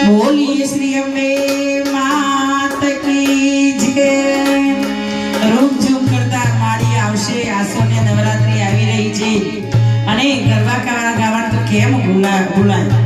બોલીએ શ્રી અંબે માત કી જય। રૂમઝૂમ કરતા માળી આવશે, આસોને નવરાત્રી આવી રહી છે અને ગરબા ગાવાનું તો કેમ ભૂલાય।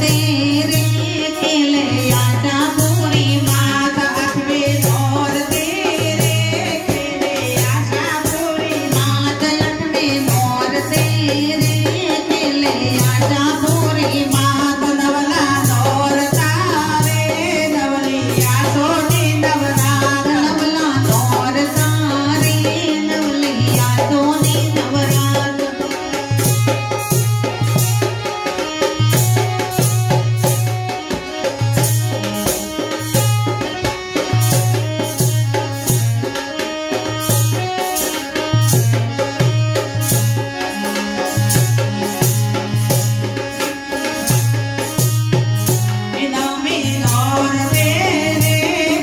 तेरे खेले आजा पूरी मात अठवे नौर तेरे खेले आजा पूरी मात अठवे नौर तेरे खेले आजा पूरी मात नवला नौर तारे नवली आसोनी नवरात नवला नौर तारे नवली आसोनी नवरात નવમી નોર તેરે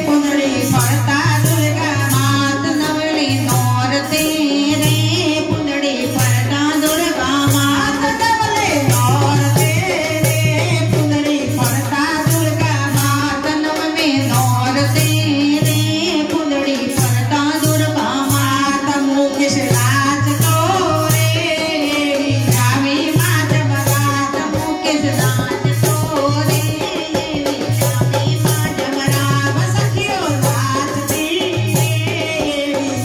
પુંદડી ફરતા દુર્ગા मात नवली नौर तेरे पुंदड़ी फरता दुर्गा मात નવલે નોર તેરે પુંદડી ફરતા દુર્ગા मात नवमे नौर तेरे पुंदड़ी फरता दुर्गा मात માત મુકેશ રાજ તોરે જાવી માત મરાત मुकेश राज तोरे जामी मात રામ સખીઓ નાચતી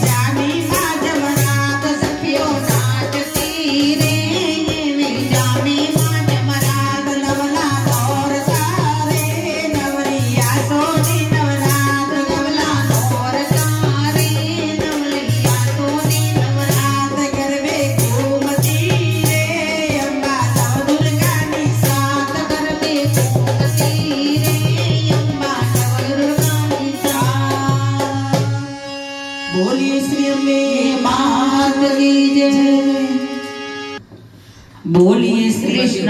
જાવી માત મરાત सखियो नाचती रे जामी मात રાત નવલા નોર તારે નવલિયા સોની નવરાત नवला नौर तारे नवलिया सोनी नवरात રાત ગરબે ઘૂમતી રે અંબા નવ દુર્ગાની સાત सात गरबे घूमती रे अम्बा नवदुर्गा की साथ બોલીએ શ્રી અંબે मात की जय બોલીએ શ્રી कृष्ण